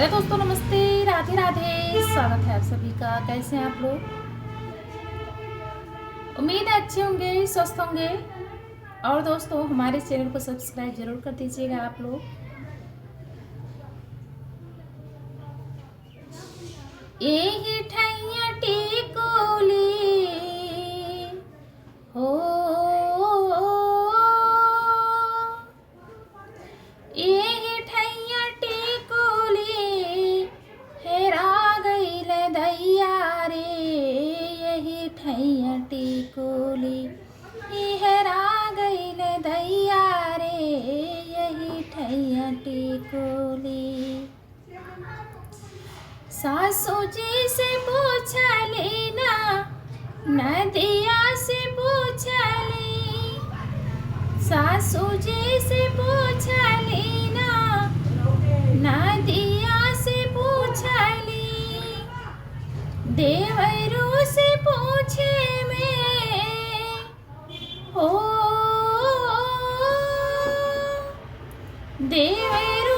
Hello दोस्तों, नमस्ते, राधे राधे। स्वागत है आप सभी का। कैसे हैं आप लोग? उम्मीद है अच्छे होंगे, स्वस्थ होंगे। और दोस्तों, हमारे चैनल को सब्सक्राइब जरूर कर दीजिएगा आप लोग। यही ठैया टिकोली हो, यही ठैया टिकोली हेरा गईल दैया रे। यही ठैया टिकोली हेरा गईल दैया रे। यही ठैया टिकोली। सासू जी से पूछली ना, नदिया से पूछली। सासू जी से पूछली ना, नदिया से पूछली। देवरू से पूछे में हो, देवरू